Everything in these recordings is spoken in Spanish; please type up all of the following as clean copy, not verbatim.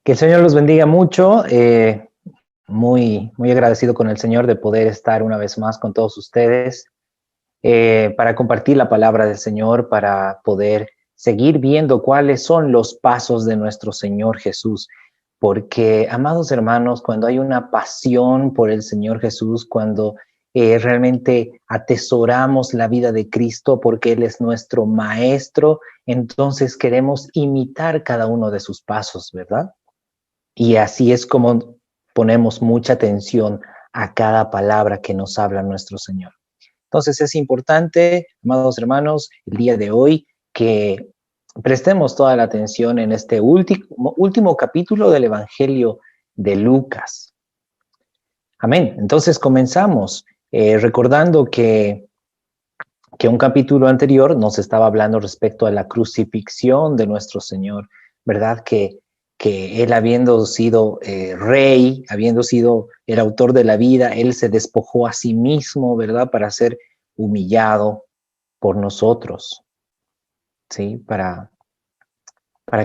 Que el Señor los bendiga mucho. Muy agradecido con el Señor de poder estar una vez más con todos ustedes para compartir la palabra del Señor, para poder seguir viendo cuáles son los pasos de nuestro Señor Jesús. Porque, amados hermanos, cuando hay una pasión por el Señor Jesús, cuando realmente atesoramos la vida de Cristo porque Él es nuestro Maestro, entonces queremos imitar cada uno de sus pasos, ¿verdad? Y así es como ponemos mucha atención a cada palabra que nos habla nuestro Señor. Entonces es importante, amados hermanos, el día de hoy que prestemos toda la atención en este último capítulo del Evangelio de Lucas. Amén. Entonces comenzamos recordando que un capítulo anterior nos estaba hablando respecto a la crucifixión de nuestro Señor, ¿verdad? Que Él habiendo sido rey, habiendo sido el autor de la vida, Él se despojó a sí mismo, ¿verdad? Para ser humillado por nosotros, ¿sí? Para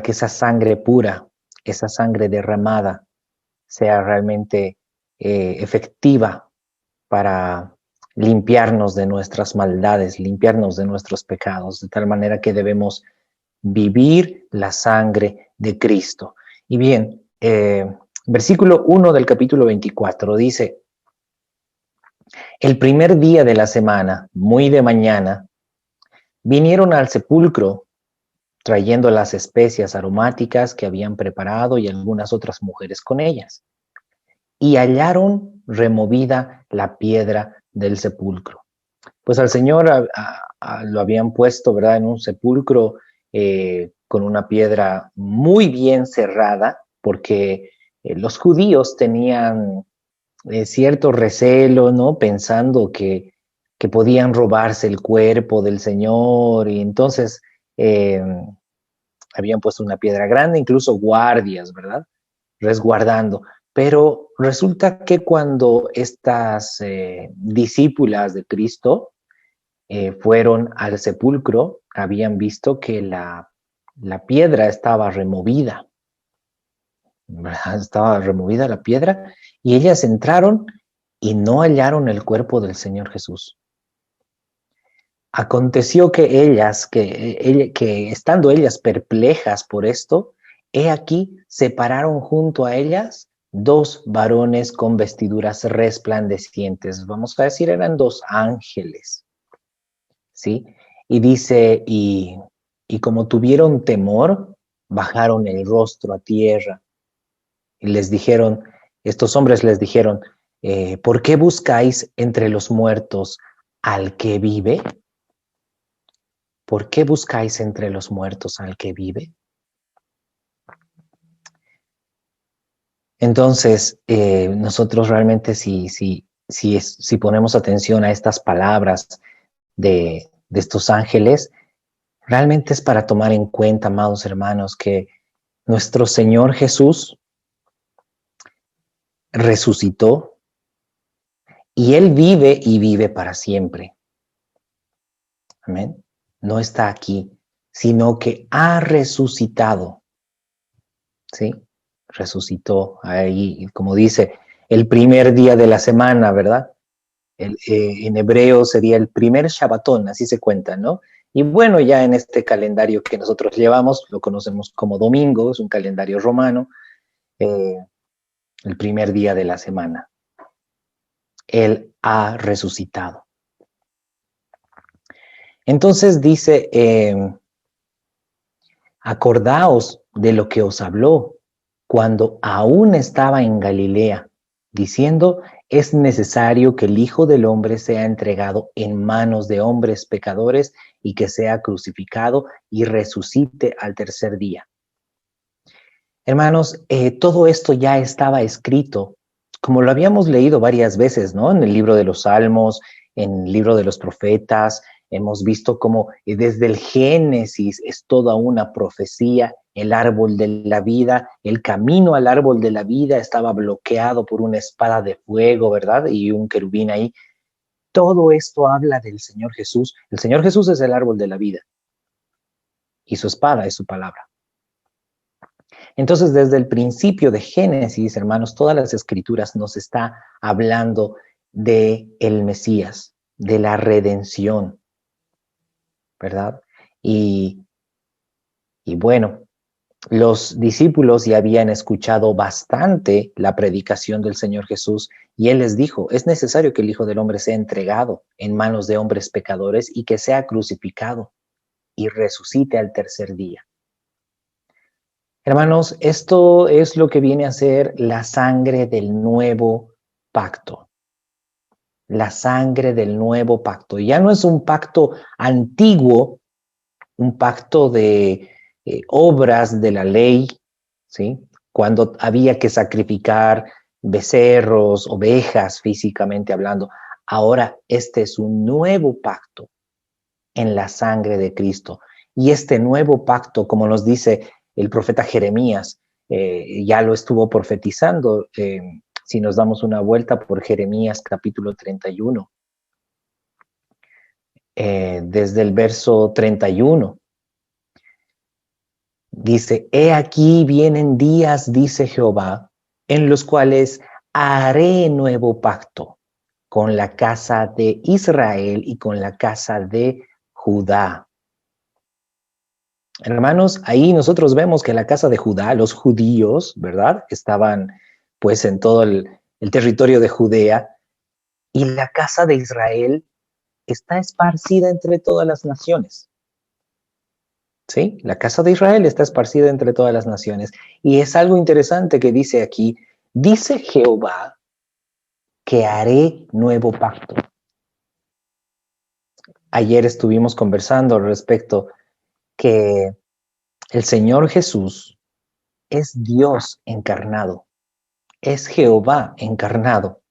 que esa sangre pura, esa sangre derramada, sea realmente efectiva para limpiarnos de nuestras maldades, limpiarnos de nuestros pecados, de tal manera que debemos vivir la sangre de Cristo. Y bien, versículo 1 del capítulo 24 dice: el primer día de la semana, muy de mañana, vinieron al sepulcro trayendo las especias aromáticas que habían preparado y algunas otras mujeres con ellas, y hallaron removida la piedra del sepulcro. Pues al Señor lo habían puesto, ¿verdad?, en un sepulcro con una piedra muy bien cerrada, porque los judíos tenían cierto recelo, ¿no?, pensando que podían robarse el cuerpo del Señor, y entonces habían puesto una piedra grande, incluso guardias, ¿verdad?, resguardando. Pero resulta que cuando estas discípulas de Cristo fueron al sepulcro, habían visto que la piedra estaba removida, ¿verdad? Estaba removida la piedra, y ellas entraron y no hallaron el cuerpo del Señor Jesús. Aconteció que estando ellas perplejas por esto, he aquí se pararon junto a ellas dos varones con vestiduras resplandecientes. Vamos a decir, eran dos ángeles, ¿sí? Y dice, y como tuvieron temor, bajaron el rostro a tierra. Y les dijeron, estos hombres les dijeron, ¿por qué buscáis entre los muertos al que vive? ¿Por qué buscáis entre los muertos al que vive? Entonces, nosotros realmente si ponemos atención a estas palabras de estos ángeles, realmente es para tomar en cuenta, amados hermanos, que nuestro Señor Jesús resucitó y Él vive y vive para siempre. Amén. No está aquí, sino que ha resucitado. ¿Sí? Resucitó ahí, como dice, el primer día de la semana, ¿verdad? En hebreo sería el primer Shabbatón, así se cuenta, ¿no? Y bueno, ya en este calendario que nosotros llevamos, lo conocemos como domingo, es un calendario romano, el primer día de la semana. Él ha resucitado. Entonces dice, acordaos de lo que os habló cuando aún estaba en Galilea, diciendo, es necesario que el Hijo del Hombre sea entregado en manos de hombres pecadores y que sea crucificado y resucite al tercer día. Hermanos, todo esto ya estaba escrito, como lo habíamos leído varias veces, ¿no? En el libro de los Salmos, en el libro de los profetas, hemos visto cómo desde el Génesis es toda una profecía. El árbol de la vida, el camino al árbol de la vida estaba bloqueado por una espada de fuego, ¿verdad? Y un querubín ahí. Todo esto habla del Señor Jesús. El Señor Jesús es el árbol de la vida y su espada es su palabra. Entonces, desde el principio de Génesis, hermanos, todas las escrituras nos está hablando de el Mesías, de la redención, ¿verdad? Y, y bueno, los discípulos ya habían escuchado bastante la predicación del Señor Jesús y Él les dijo, es necesario que el Hijo del Hombre sea entregado en manos de hombres pecadores y que sea crucificado y resucite al tercer día. Hermanos, esto es lo que viene a ser la sangre del nuevo pacto. La sangre del nuevo pacto. Ya no es un pacto antiguo, un pacto de obras de la ley, ¿sí? Cuando había que sacrificar becerros, ovejas, físicamente hablando. Ahora este es un nuevo pacto en la sangre de Cristo. Y este nuevo pacto, como nos dice el profeta Jeremías, ya lo estuvo profetizando, si nos damos una vuelta por Jeremías capítulo 31, desde el verso 31. Dice, he aquí vienen días, dice Jehová, en los cuales haré nuevo pacto con la casa de Israel y con la casa de Judá. Hermanos, ahí nosotros vemos que la casa de Judá, los judíos, ¿verdad? Estaban pues en todo el territorio de Judea y la casa de Israel está esparcida entre todas las naciones. ¿Sí? La casa de Israel está esparcida entre todas las naciones. Y es algo interesante que dice aquí, dice Jehová que haré nuevo pacto. Ayer estuvimos conversando al respecto que el Señor Jesús es Dios encarnado, es Jehová encarnado,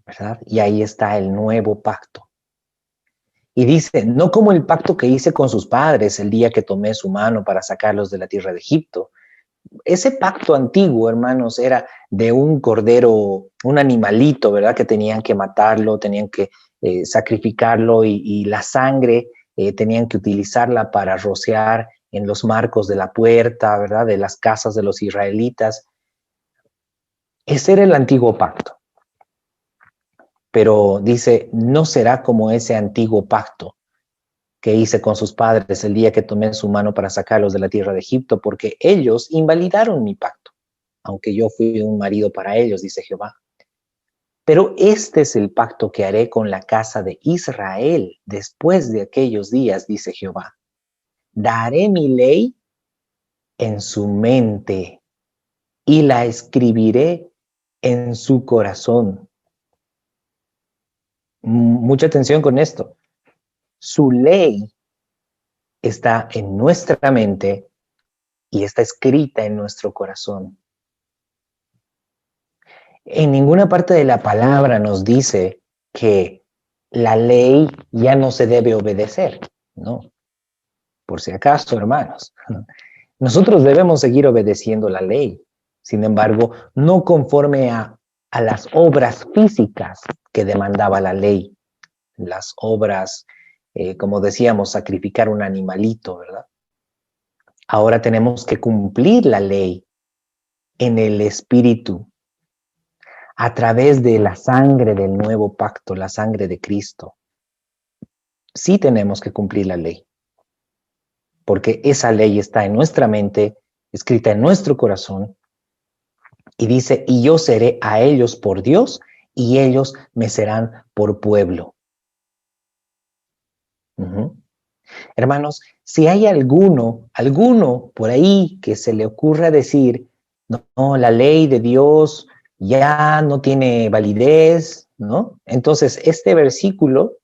¿verdad? Y ahí está el nuevo pacto. Y dice, no como el pacto que hice con sus padres el día que tomé su mano para sacarlos de la tierra de Egipto. Ese pacto antiguo, hermanos, era de un cordero, un animalito, ¿verdad? Que tenían que matarlo, tenían que sacrificarlo y la sangre tenían que utilizarla para rociar en los marcos de la puerta, ¿verdad? De las casas de los israelitas. Ese era el antiguo pacto. Pero dice, no será como ese antiguo pacto que hice con sus padres el día que tomé su mano para sacarlos de la tierra de Egipto, porque ellos invalidaron mi pacto, aunque yo fui un marido para ellos, dice Jehová. Pero este es el pacto que haré con la casa de Israel después de aquellos días, dice Jehová. Daré mi ley en su mente y la escribiré en su corazón. Mucha atención con esto. Su ley está en nuestra mente y está escrita en nuestro corazón. En ninguna parte de la palabra nos dice que la ley ya no se debe obedecer, ¿no? Por si acaso, hermanos. Nosotros debemos seguir obedeciendo la ley, sin embargo, no conforme a las obras físicas que demandaba la ley, las obras, como decíamos, sacrificar un animalito, ¿verdad? Ahora tenemos que cumplir la ley en el espíritu, a través de la sangre del nuevo pacto, la sangre de Cristo. Sí tenemos que cumplir la ley, porque esa ley está en nuestra mente, escrita en nuestro corazón, y dice, y yo seré a ellos por Dios, y ellos me serán por pueblo. Hermanos, si hay alguno por ahí que se le ocurra decir, no, la ley de Dios ya no tiene validez, ¿no? Entonces, este versículo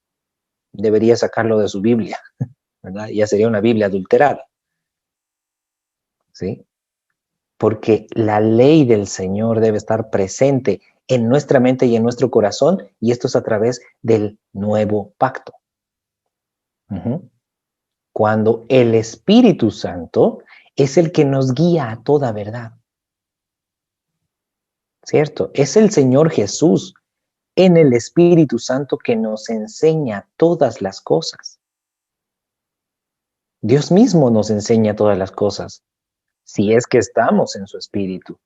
debería sacarlo de su Biblia, ¿verdad? Ya sería una Biblia adulterada, ¿sí? Porque la ley del Señor debe estar presente en nuestra mente y en nuestro corazón, y esto es a través del nuevo pacto. Cuando el Espíritu Santo es el que nos guía a toda verdad. ¿Cierto? Es el Señor Jesús en el Espíritu Santo que nos enseña todas las cosas. Dios mismo nos enseña todas las cosas. si es que estamos en su espíritu,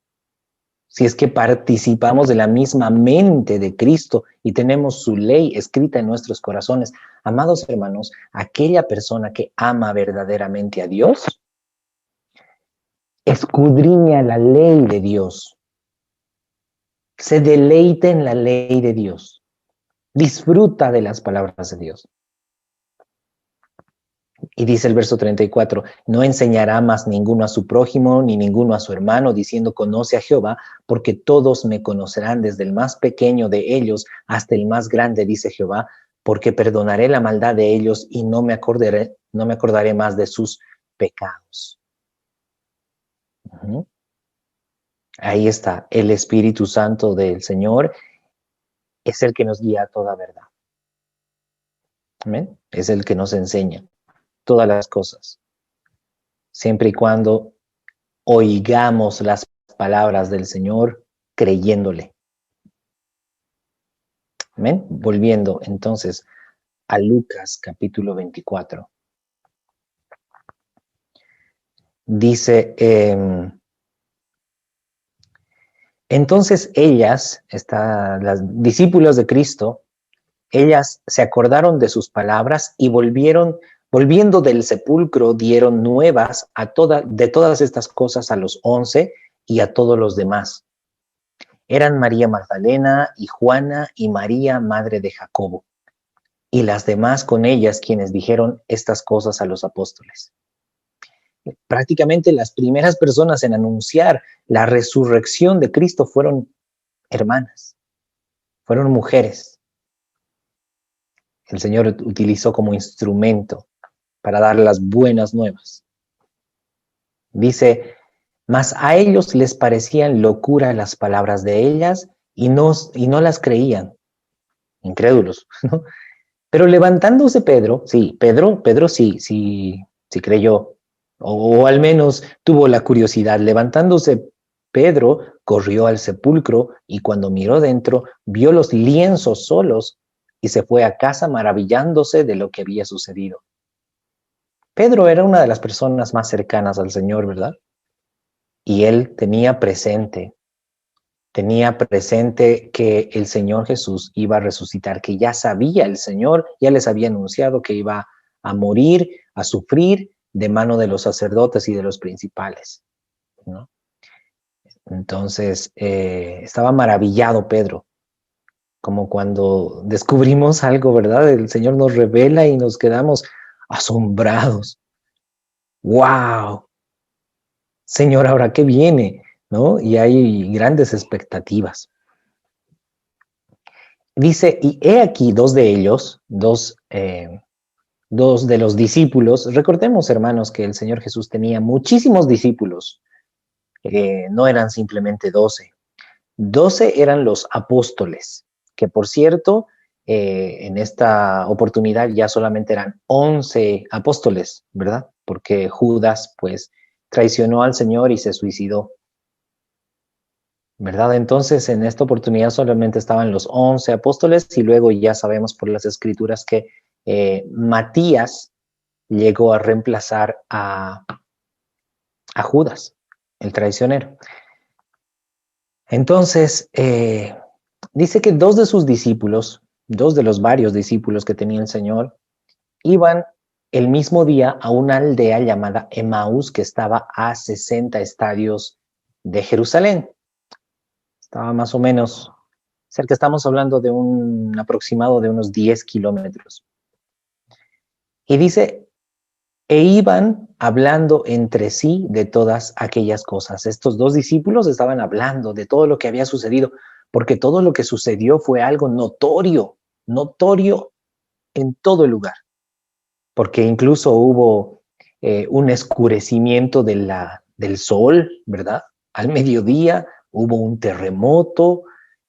si es que participamos de la misma mente de Cristo y tenemos su ley escrita en nuestros corazones. Amados hermanos, aquella persona que ama verdaderamente a Dios, escudriña la ley de Dios, se deleita en la ley de Dios, disfruta de las palabras de Dios. Y dice el verso 34, no enseñará más ninguno a su prójimo, ni ninguno a su hermano, diciendo, conoce a Jehová, porque todos me conocerán, desde el más pequeño de ellos hasta el más grande, dice Jehová, porque perdonaré la maldad de ellos y no me acordaré más de sus pecados. Ahí está, el Espíritu Santo del Señor es el que nos guía a toda verdad. ¿Amén? Es el que nos enseña todas las cosas, siempre y cuando oigamos las palabras del Señor creyéndole. ¿Amén? Volviendo entonces a Lucas capítulo 24. Dice, entonces ellas, las discípulos de Cristo, ellas se acordaron de sus palabras y volviendo del sepulcro, dieron nuevas de todas estas cosas a los 11 y a todos los demás. Eran María Magdalena y Juana y María, madre de Jacobo, y las demás con ellas quienes dijeron estas cosas a los apóstoles. Prácticamente las primeras personas en anunciar la resurrección de Cristo fueron hermanas, fueron mujeres. El Señor utilizó como instrumento para dar las buenas nuevas. Dice, mas a ellos les parecían locura las palabras de ellas y no las creían, incrédulos, ¿no? Pero levantándose Pedro sí creyó, o al menos tuvo la curiosidad. Levantándose Pedro, corrió al sepulcro y cuando miró dentro, vio los lienzos solos y se fue a casa maravillándose de lo que había sucedido. Pedro era una de las personas más cercanas al Señor, ¿verdad? Y él tenía presente que el Señor Jesús iba a resucitar, que ya sabía el Señor, ya les había anunciado que iba a morir, a sufrir de mano de los sacerdotes y de los principales, ¿no? Entonces, estaba maravillado Pedro, como cuando descubrimos algo, ¿verdad? El Señor nos revela y nos quedamos asombrados. ¡Wow! Señor, ¿ahora qué viene? ¿No? Y hay grandes expectativas. Dice, y he aquí dos de ellos, dos de los discípulos. Recordemos, hermanos, que el Señor Jesús tenía muchísimos discípulos. No eran simplemente 12. 12 eran los apóstoles, que por cierto, en esta oportunidad ya solamente eran 11 apóstoles, ¿verdad? Porque Judas, pues, traicionó al Señor y se suicidó, ¿verdad? Entonces, en esta oportunidad solamente estaban los 11 apóstoles y luego ya sabemos por las escrituras que Matías llegó a reemplazar a Judas, el traicionero. Entonces, dice que dos de sus discípulos, dos de los varios discípulos que tenía el Señor, iban el mismo día a una aldea llamada Emaús, que estaba a 60 estadios de Jerusalén. Estaba más o menos cerca, estamos hablando de un aproximado de unos 10 kilómetros. Y dice, e iban hablando entre sí de todas aquellas cosas. Estos dos discípulos estaban hablando de todo lo que había sucedido, porque todo lo que sucedió fue algo notorio en todo el lugar. Porque incluso hubo un escurecimiento del sol, ¿verdad? Al mediodía hubo un terremoto,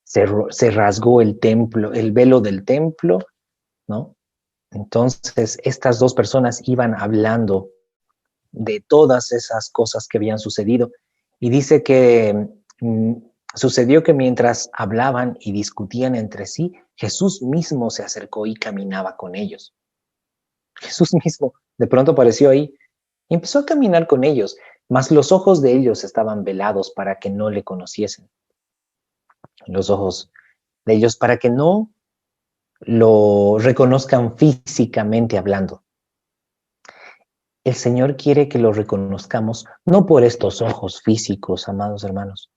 se rasgó el templo, el velo del templo, ¿no? Entonces, estas dos personas iban hablando de todas esas cosas que habían sucedido. Y dice que sucedió que mientras hablaban y discutían entre sí, Jesús mismo se acercó y caminaba con ellos. Jesús mismo de pronto apareció ahí y empezó a caminar con ellos. mas los ojos de ellos estaban velados para que no le conociesen. Los ojos de ellos para que no lo reconozcan físicamente hablando. El Señor quiere que lo reconozcamos no por estos ojos físicos, amados hermanos.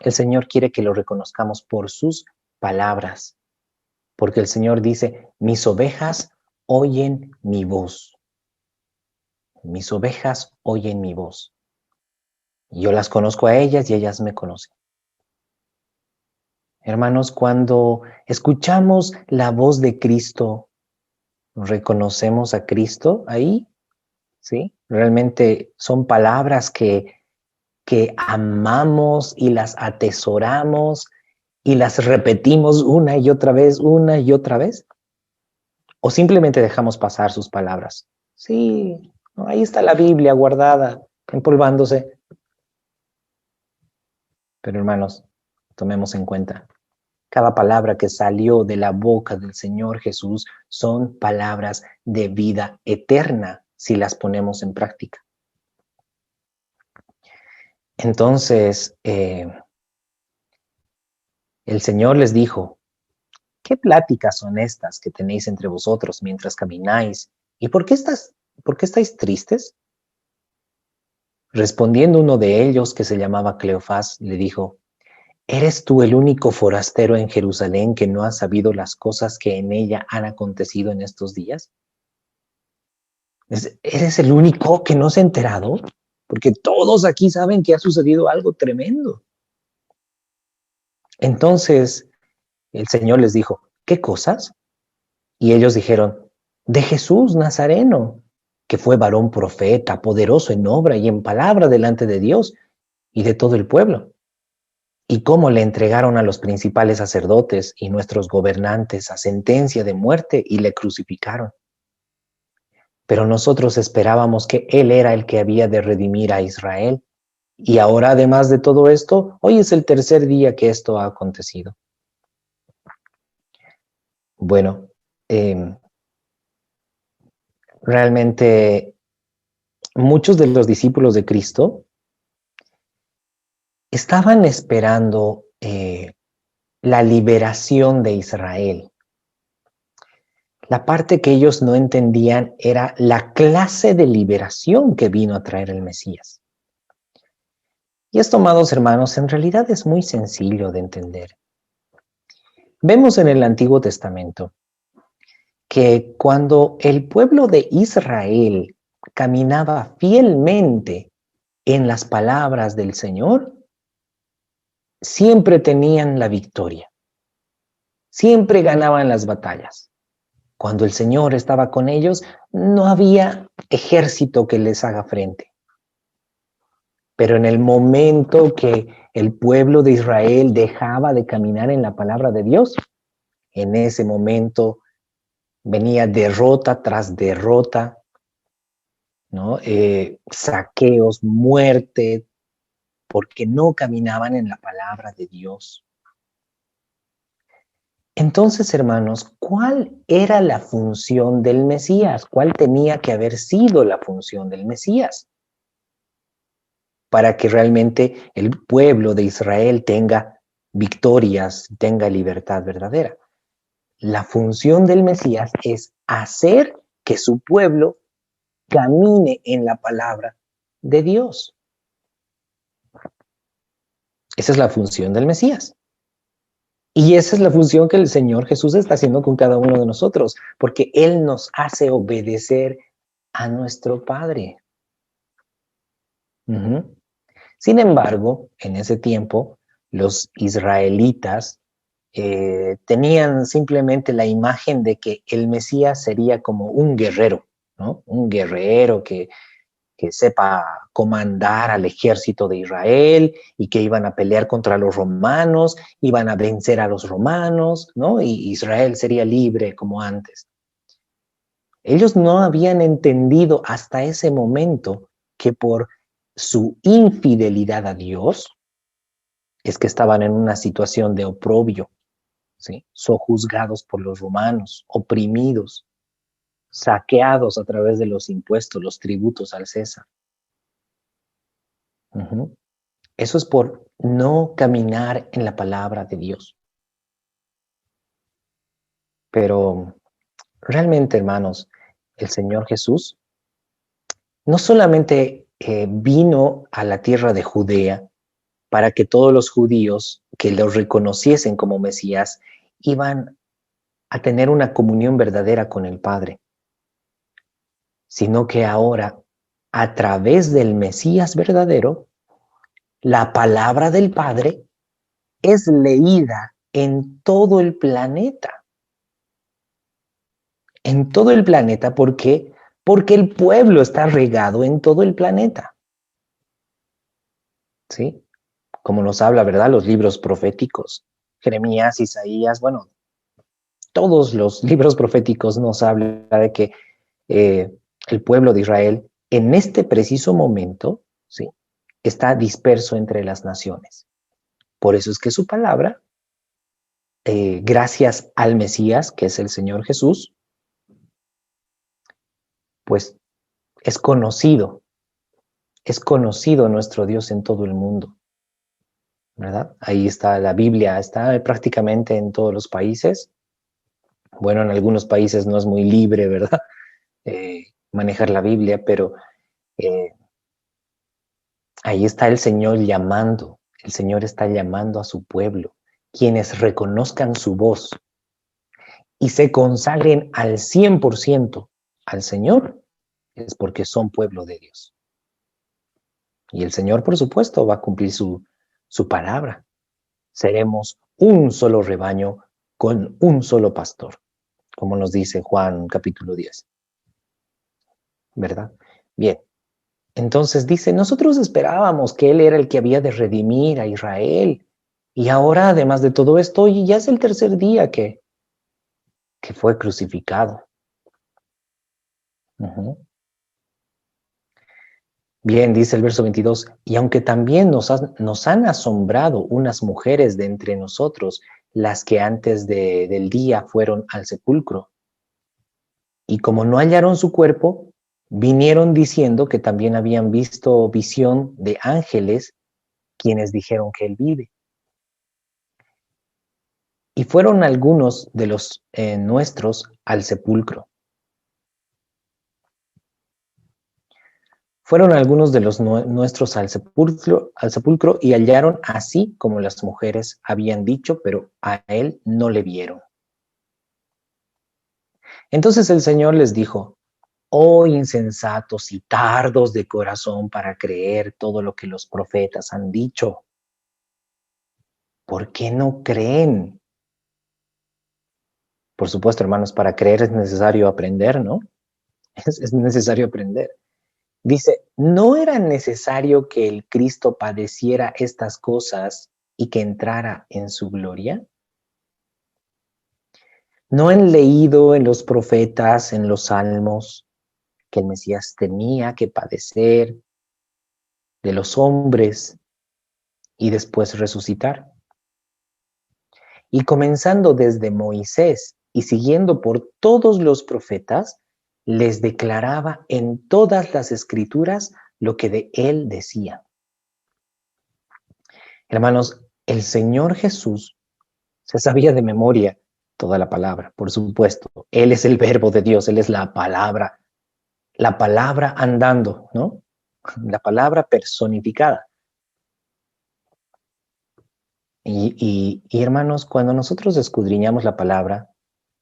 El Señor quiere que lo reconozcamos por sus palabras, porque el Señor dice, mis ovejas oyen mi voz. Mis ovejas oyen mi voz. Yo las conozco a ellas y ellas me conocen. Hermanos, cuando escuchamos la voz de Cristo, reconocemos a Cristo ahí, ¿sí? Realmente son palabras que amamos y las atesoramos y las repetimos una y otra vez, una y otra vez. O simplemente dejamos pasar sus palabras. Sí, ahí está la Biblia guardada, empolvándose. Pero hermanos, tomemos en cuenta, cada palabra que salió de la boca del Señor Jesús son palabras de vida eterna si las ponemos en práctica. Entonces, el Señor les dijo, ¿qué pláticas son estas que tenéis entre vosotros mientras camináis? ¿Y por qué estáis tristes? Respondiendo uno de ellos, que se llamaba Cleofás, le dijo, ¿eres tú el único forastero en Jerusalén que no ha sabido las cosas que en ella han acontecido en estos días? ¿Eres el único que no se ha enterado? Porque todos aquí saben que ha sucedido algo tremendo. Entonces el Señor les dijo, ¿qué cosas? Y ellos dijeron, de Jesús Nazareno, que fue varón profeta, poderoso en obra y en palabra delante de Dios y de todo el pueblo. Y cómo le entregaron a los principales sacerdotes y nuestros gobernantes a sentencia de muerte y le crucificaron. Pero nosotros esperábamos que Él era el que había de redimir a Israel. Y ahora, además de todo esto, hoy es el tercer día que esto ha acontecido. Bueno, realmente muchos de los discípulos de Cristo estaban esperando la liberación de Israel. La parte que ellos no entendían era la clase de liberación que vino a traer el Mesías. Y esto, amados hermanos, en realidad es muy sencillo de entender. Vemos en el Antiguo Testamento que cuando el pueblo de Israel caminaba fielmente en las palabras del Señor, siempre tenían la victoria, siempre ganaban las batallas. Cuando el Señor estaba con ellos, no había ejército que les haga frente. Pero en el momento que el pueblo de Israel dejaba de caminar en la palabra de Dios, en ese momento venía derrota tras derrota, ¿no? Saqueos, muerte, porque no caminaban en la palabra de Dios. Entonces, hermanos, ¿cuál era la función del Mesías? ¿Cuál tenía que haber sido la función del Mesías? Para que realmente el pueblo de Israel tenga victorias, tenga libertad verdadera. La función del Mesías es hacer que su pueblo camine en la palabra de Dios. Esa es la función del Mesías. Y esa es la función que el Señor Jesús está haciendo con cada uno de nosotros, porque Él nos hace obedecer a nuestro Padre. Sin embargo, en ese tiempo, los israelitas tenían simplemente la imagen de que el Mesías sería como un guerrero, ¿no? Un guerrero que sepa comandar al ejército de Israel y que iban a pelear contra los romanos, iban a vencer a los romanos, ¿no? Y Israel sería libre como antes. Ellos no habían entendido hasta ese momento que por su infidelidad a Dios es que estaban en una situación de oprobio, ¿sí? Sojuzgados por los romanos, oprimidos, saqueados a través de los impuestos, los tributos al César. Ujú. Eso es por no caminar en la palabra de Dios. Pero realmente, hermanos, el Señor Jesús no solamente vino a la tierra de Judea para que todos los judíos que lo reconociesen como Mesías iban a tener una comunión verdadera con el Padre, sino que ahora, a través del Mesías verdadero, la palabra del Padre es leída en todo el planeta. En todo el planeta, ¿por qué? Porque el pueblo está regado en todo el planeta. ¿Sí? Como nos habla, ¿verdad? Los libros proféticos, Jeremías, Isaías, bueno, todos los libros proféticos nos hablan de que el pueblo de Israel en este preciso momento, ¿sí? Está disperso entre las naciones. Por eso es que su palabra, gracias al Mesías, que es el Señor Jesús, pues es conocido nuestro Dios en todo el mundo, ¿verdad? Ahí está la Biblia, está prácticamente en todos los países. Bueno, en algunos países no es muy libre, ¿verdad? Manejar la Biblia, pero eh, ahí está el Señor llamando. El Señor está llamando a su pueblo, quienes reconozcan su voz y se consagren al 100% al Señor, es porque son pueblo de Dios. Y el Señor, por supuesto, va a cumplir su palabra. Seremos un solo rebaño con un solo pastor, como nos dice Juan capítulo 10, ¿verdad? Bien, entonces dice, nosotros esperábamos que Él era el que había de redimir a Israel. Y ahora, además de todo esto, ya es el tercer día que fue crucificado. Uh-huh. Bien, dice el verso 22, y aunque también nos han asombrado unas mujeres de entre nosotros, las que antes del día fueron al sepulcro, y como no hallaron su cuerpo, vinieron diciendo que también habían visto visión de ángeles, quienes dijeron que él vive. Y fueron algunos de los nuestros al sepulcro. Fueron algunos de los nuestros al sepulcro y hallaron así como las mujeres habían dicho, pero a él no le vieron. Entonces el Señor les dijo, oh insensatos y tardos de corazón para creer todo lo que los profetas han dicho. ¿Por qué no creen? Por supuesto, hermanos, para creer es necesario aprender, ¿no? Es necesario aprender. Dice, ¿no era necesario que el Cristo padeciera estas cosas y que entrara en su gloria? ¿No han leído en los profetas, en los salmos, que el Mesías tenía que padecer de los hombres y después resucitar? Y comenzando desde Moisés y siguiendo por todos los profetas, les declaraba en todas las escrituras lo que de él decía. Hermanos, el Señor Jesús se sabía de memoria toda la palabra, por supuesto. Él es el verbo de Dios, Él es la palabra andando, ¿no? La palabra personificada. Y hermanos, cuando nosotros escudriñamos la palabra,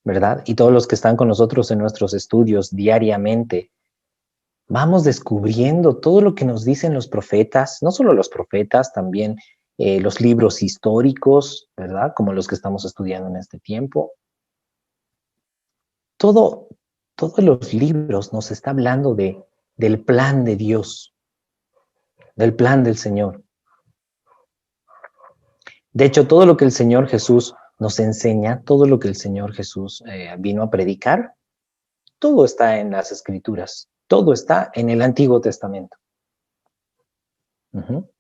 ¿verdad? Y todos los que están con nosotros en nuestros estudios diariamente, vamos descubriendo todo lo que nos dicen los profetas, no solo los profetas, también los libros históricos, ¿verdad? Como los que estamos estudiando en este tiempo. Todos los libros nos está hablando del plan de Dios, del plan del Señor. De hecho, todo lo que el Señor Jesús nos enseña, todo lo que el Señor Jesús vino a predicar, todo está en las Escrituras, todo está en el Antiguo Testamento. Uh-huh.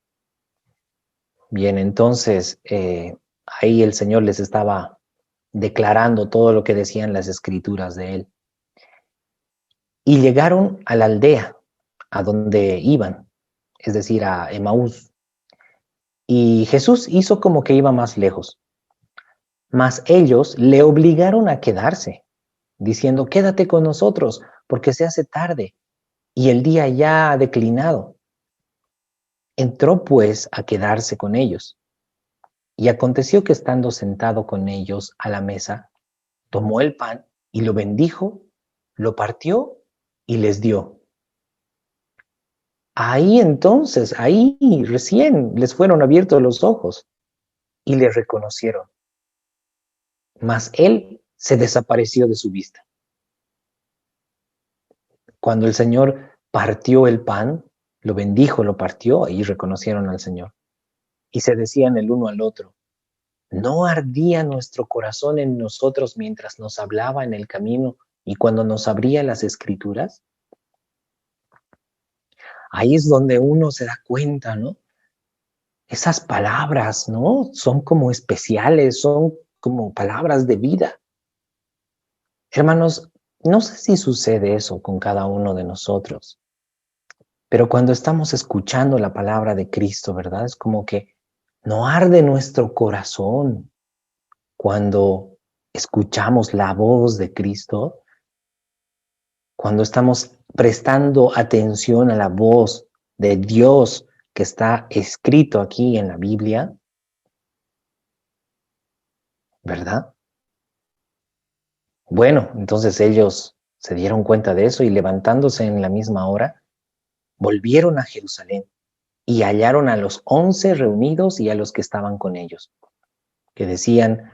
Bien, entonces ahí el Señor les estaba declarando todo lo que decían las Escrituras de Él. Y llegaron a la aldea a donde iban. es decir, a Emaús. Y Jesús hizo como que iba más lejos, mas ellos le obligaron a quedarse, diciendo, quédate con nosotros, porque se hace tarde y el día ya ha declinado. Entró pues a quedarse con ellos. Y aconteció que estando sentado con ellos a la mesa, tomó el pan y lo bendijo, lo partió y les dio. Ahí entonces, ahí recién les fueron abiertos los ojos y le reconocieron. Mas él se desapareció de su vista. Cuando el Señor partió el pan, lo bendijo, lo partió, y reconocieron al Señor. Y se decían el uno al otro, ¿no ardía nuestro corazón en nosotros mientras nos hablaba en el camino y cuando nos abría las escrituras? Ahí es donde uno se da cuenta, ¿no? Esas palabras, ¿no? Son como especiales, son como palabras de vida. Hermanos, no sé si sucede eso con cada uno de nosotros, pero cuando estamos escuchando la palabra de Cristo, ¿verdad? Es como que no arde nuestro corazón cuando escuchamos la voz de Cristo, cuando estamos prestando atención a la voz de Dios que está escrito aquí en la Biblia, ¿verdad? Bueno, entonces ellos se dieron cuenta de eso y levantándose en la misma hora, volvieron a Jerusalén y hallaron a los 11 reunidos y a los que estaban con ellos, que decían,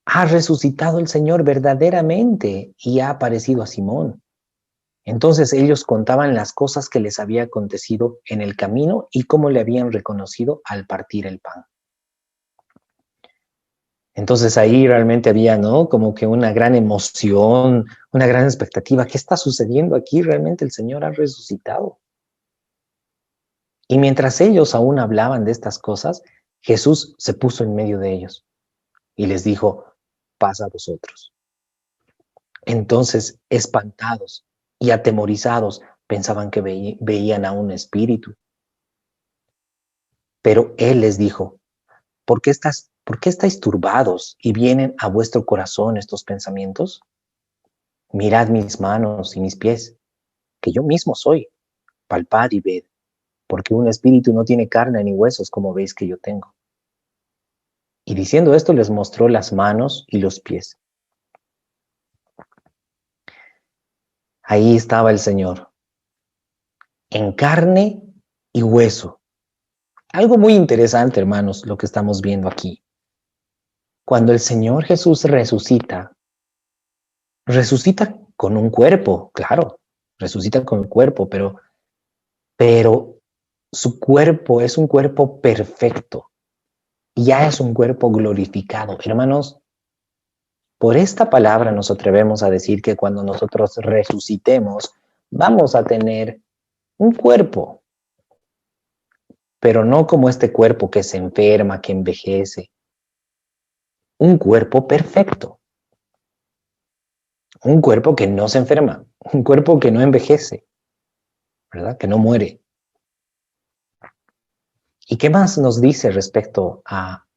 ha resucitado el Señor verdaderamente y ha aparecido a Simón. Entonces ellos contaban las cosas que les había acontecido en el camino y cómo le habían reconocido al partir el pan. Entonces ahí realmente había, ¿no? Como que una gran emoción, una gran expectativa. ¿Qué está sucediendo aquí? Realmente el Señor ha resucitado. Y mientras ellos aún hablaban de estas cosas, Jesús se puso en medio de ellos y les dijo, paz a vosotros. Entonces, espantados y atemorizados, pensaban que veían a un espíritu. Pero Él les dijo, ¿por qué estáis turbados y vienen a vuestro corazón estos pensamientos? Mirad mis manos y mis pies, que yo mismo soy. Palpad y ved, porque un espíritu no tiene carne ni huesos como veis que yo tengo. Y diciendo esto les mostró las manos y los pies. Ahí estaba el Señor, en carne y hueso. Algo muy interesante, hermanos, lo que estamos viendo aquí. Cuando el Señor Jesús resucita, resucita con un cuerpo, claro, resucita con el cuerpo, pero su cuerpo es un cuerpo perfecto, ya es un cuerpo glorificado. Hermanos, por esta palabra nos atrevemos a decir que cuando nosotros resucitemos, vamos a tener un cuerpo, pero no como este cuerpo que se enferma, que envejece, un cuerpo perfecto, un cuerpo que no se enferma, un cuerpo que no envejece, ¿verdad? Que no muere. ¿Y qué más nos dice respecto a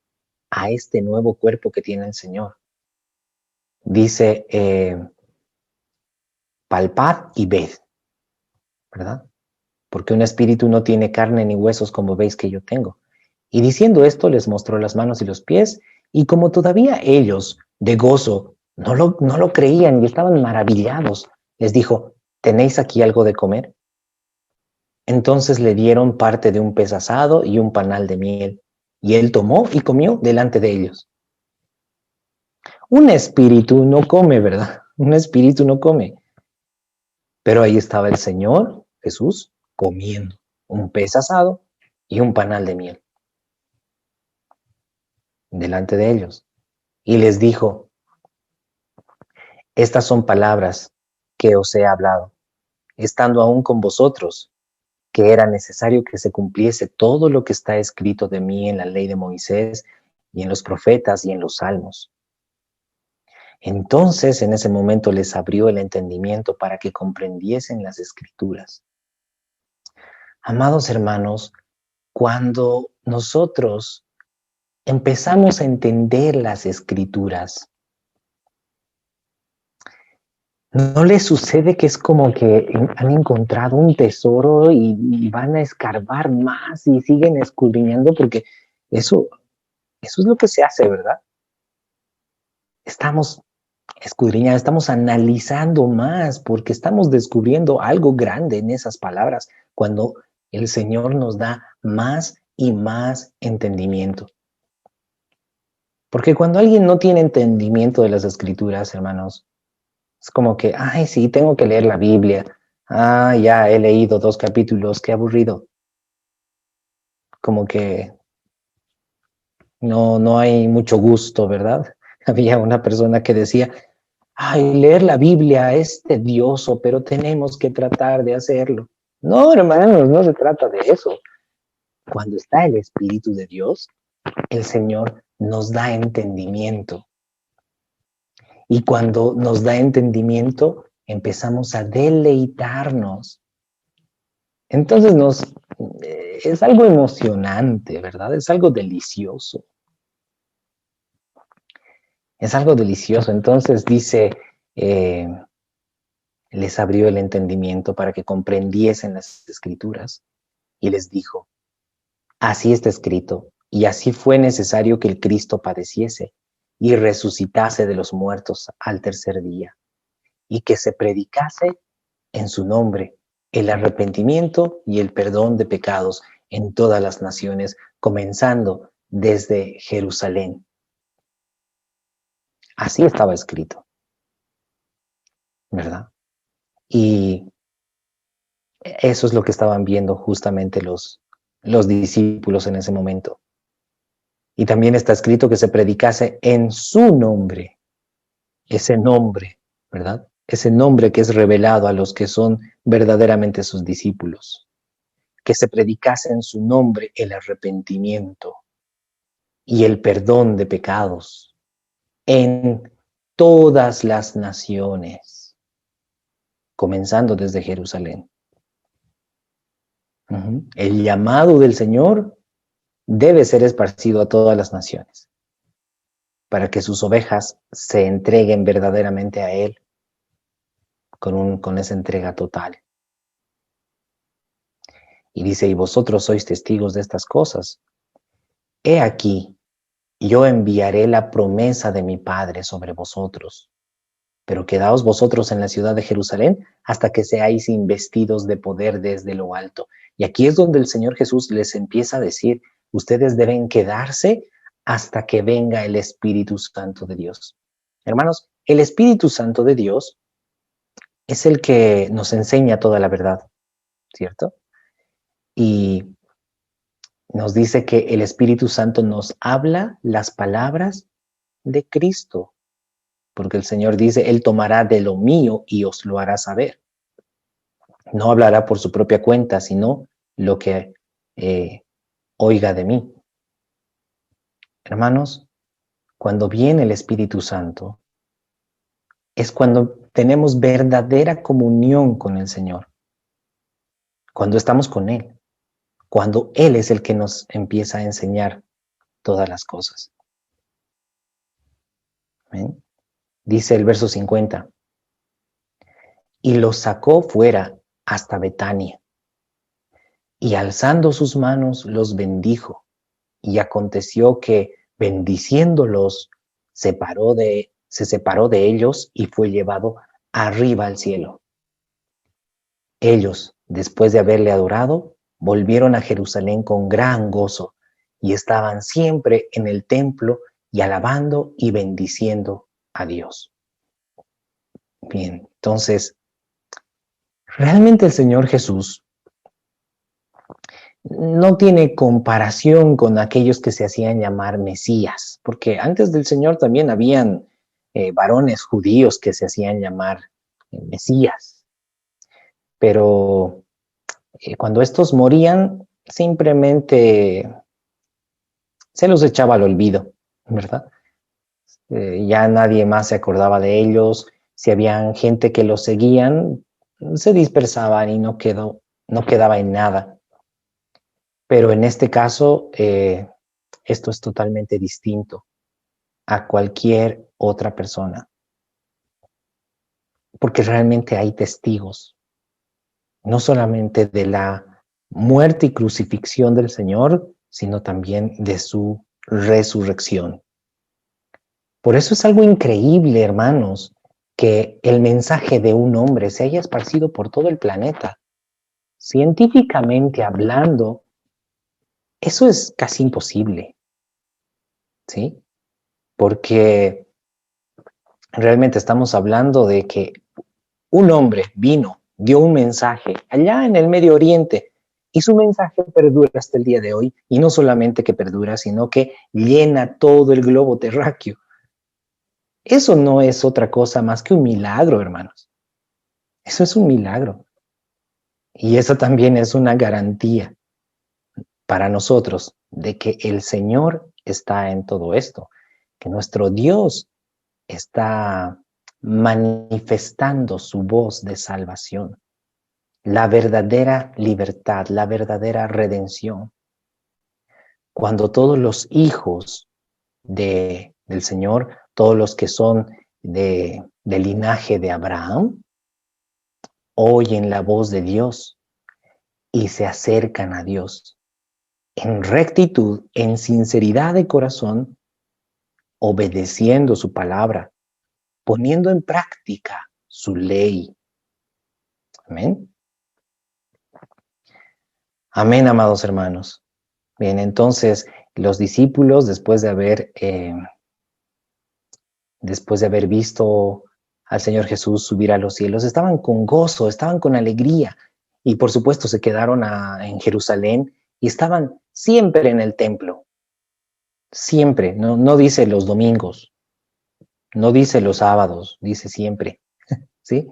este nuevo cuerpo que tiene el Señor? Dice, palpad y ved, ¿verdad? Porque un espíritu no tiene carne ni huesos como veis que yo tengo. Y diciendo esto, les mostró las manos y los pies, y como todavía ellos, de gozo, no lo creían y estaban maravillados, les dijo, ¿tenéis aquí algo de comer? Entonces le dieron parte de un pez asado y un panal de miel, y él tomó y comió delante de ellos. Un espíritu no come, ¿verdad? Un espíritu no come. Pero ahí estaba el Señor Jesús comiendo un pez asado y un panal de miel delante de ellos. Y les dijo, estas son palabras que os he hablado, estando aún con vosotros, que era necesario que se cumpliese todo lo que está escrito de mí en la ley de Moisés y en los profetas y en los salmos. Entonces en ese momento les abrió el entendimiento para que comprendiesen las escrituras. Amados hermanos, cuando nosotros empezamos a entender las Escrituras, ¿no les sucede que es como que han encontrado un tesoro y van a escarbar más y siguen escudriñando? Porque eso es lo que se hace, ¿verdad? Estamos escudriñando, estamos analizando más porque estamos descubriendo algo grande en esas palabras cuando el Señor nos da más y más entendimiento. Porque cuando alguien no tiene entendimiento de las Escrituras, hermanos, es como que, ay, sí, tengo que leer la Biblia. Ah, ya he leído 2 capítulos, qué aburrido. Como que no hay mucho gusto, ¿verdad? Había una persona que decía, ay, leer la Biblia es tedioso, pero tenemos que tratar de hacerlo. No, hermanos, no se trata de eso. Cuando está el Espíritu de Dios, el Señor nos da entendimiento. Y cuando nos da entendimiento, empezamos a deleitarnos. Entonces es algo emocionante, ¿verdad? Es algo delicioso. Es algo delicioso. Entonces dice, eh, les abrió el entendimiento para que comprendiesen las Escrituras y les dijo, así está escrito, y así fue necesario que el Cristo padeciese y resucitase de los muertos al tercer día, y que se predicase en su nombre el arrepentimiento y el perdón de pecados en todas las naciones, comenzando desde Jerusalén. Así estaba escrito, ¿verdad? Y eso es lo que estaban viendo justamente los discípulos en ese momento. Y también está escrito que se predicase en su nombre, ese nombre, ¿verdad? Ese nombre que es revelado a los que son verdaderamente sus discípulos. Que se predicase en su nombre el arrepentimiento y el perdón de pecados en todas las naciones, comenzando desde Jerusalén. El llamado del Señor debe ser esparcido a todas las naciones para que sus ovejas se entreguen verdaderamente a Él con esa entrega total. Y dice, y vosotros sois testigos de estas cosas. He aquí, yo enviaré la promesa de mi Padre sobre vosotros, pero quedaos vosotros en la ciudad de Jerusalén hasta que seáis investidos de poder desde lo alto. Y aquí es donde el Señor Jesús les empieza a decir, ustedes deben quedarse hasta que venga el Espíritu Santo de Dios. Hermanos, el Espíritu Santo de Dios es el que nos enseña toda la verdad, ¿cierto? Y nos dice que el Espíritu Santo nos habla las palabras de Cristo, porque el Señor dice, Él tomará de lo mío y os lo hará saber. No hablará por su propia cuenta, sino lo que oiga de mí. Hermanos, cuando viene el Espíritu Santo, es cuando tenemos verdadera comunión con el Señor, cuando estamos con Él, cuando Él es el que nos empieza a enseñar todas las cosas. ¿Ven? Dice el verso 50, y los sacó fuera hasta Betania, y alzando sus manos los bendijo, y aconteció que bendiciéndolos se separó de ellos y fue llevado arriba al cielo. Ellos, después de haberle adorado, volvieron a Jerusalén con gran gozo y estaban siempre en el templo y alabando y bendiciendo a Dios. Bien, entonces, realmente el Señor Jesús no tiene comparación con aquellos que se hacían llamar Mesías, porque antes del Señor también habían varones judíos que se hacían llamar Mesías, pero cuando estos morían, simplemente se los echaba al olvido, ¿verdad? Ya nadie más se acordaba de ellos. Si habían gente que los seguían, se dispersaban y no quedaba en nada. Pero en este caso, esto es totalmente distinto a cualquier otra persona, porque realmente hay testigos, no solamente de la muerte y crucifixión del Señor, sino también de su resurrección. Por eso es algo increíble, hermanos, que el mensaje de un hombre se haya esparcido por todo el planeta. Científicamente hablando, eso es casi imposible, ¿sí? Porque realmente estamos hablando de que un hombre vino, dio un mensaje allá en el Medio Oriente y su mensaje perdura hasta el día de hoy. Y no solamente que perdura, sino que llena todo el globo terráqueo. Eso no es otra cosa más que un milagro, hermanos. Eso es un milagro. Y eso también es una garantía para nosotros de que el Señor está en todo esto, que nuestro Dios está manifestando su voz de salvación, la verdadera libertad, la verdadera redención. Cuando todos los hijos del Señor, todos los que son del linaje de Abraham, oyen la voz de Dios y se acercan a Dios en rectitud, en sinceridad de corazón, obedeciendo su palabra, poniendo en práctica su ley. Amén. Amén, amados hermanos. Bien, entonces los discípulos, después de haber visto al Señor Jesús subir a los cielos, estaban con gozo, estaban con alegría y por supuesto se quedaron en Jerusalén y estaban siempre en el templo, siempre, no dice los domingos, no dice los sábados, dice siempre, ¿sí?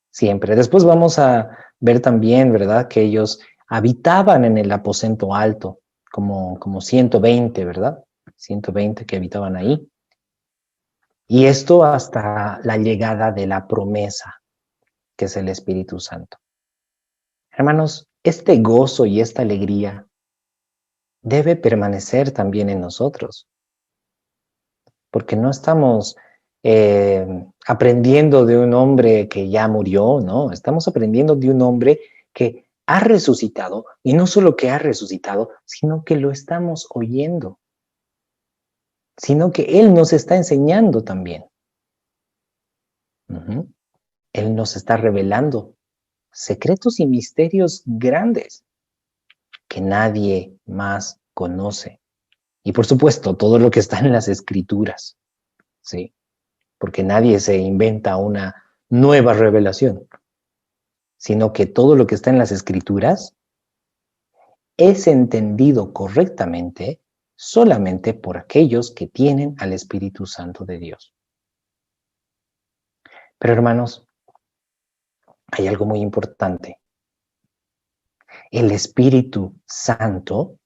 Siempre. Después vamos a ver también, ¿verdad? Que ellos habitaban en el aposento alto, como 120, ¿verdad? 120 que habitaban ahí. Y esto hasta la llegada de la promesa, que es el Espíritu Santo. Hermanos, este gozo y esta alegría debe permanecer también en nosotros, porque no estamos aprendiendo de un hombre que ya murió, ¿no? Estamos aprendiendo de un hombre que ha resucitado, y no solo que ha resucitado, sino que lo estamos oyendo, sino que Él nos está enseñando también. Él nos está revelando secretos y misterios grandes que nadie más conoce. Y por supuesto, todo lo que está en las escrituras, ¿sí? Porque nadie se inventa una nueva revelación, sino que todo lo que está en las escrituras es entendido correctamente solamente por aquellos que tienen al Espíritu Santo de Dios. Pero hermanos, hay algo muy importante. El Espíritu Santo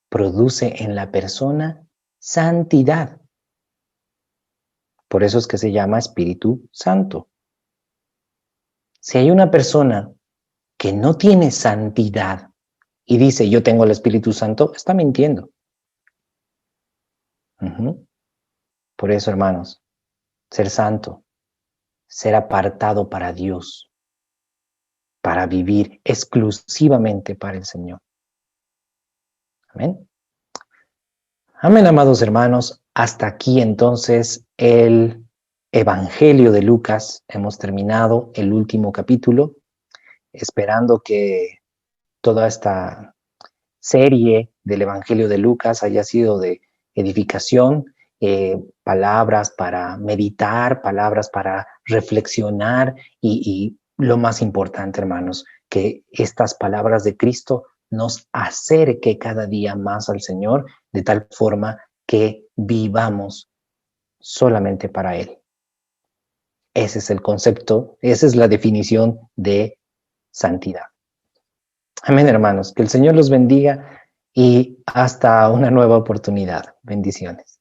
produce en la persona santidad. Por eso es que se llama Espíritu Santo. Si hay una persona que no tiene santidad y dice, yo tengo el Espíritu Santo, está mintiendo. Por eso, hermanos, ser santo, ser apartado para Dios, para vivir exclusivamente para el Señor. Amén. Amén, amados hermanos. Hasta aquí entonces el Evangelio de Lucas. Hemos terminado el último capítulo, esperando que toda esta serie del Evangelio de Lucas haya sido de edificación, palabras para meditar, palabras para reflexionar y lo más importante, hermanos, que estas palabras de Cristo nos acerque cada día más al Señor, de tal forma que vivamos solamente para Él. Ese es el concepto, esa es la definición de santidad. Amén, hermanos. Que el Señor los bendiga y hasta una nueva oportunidad. Bendiciones.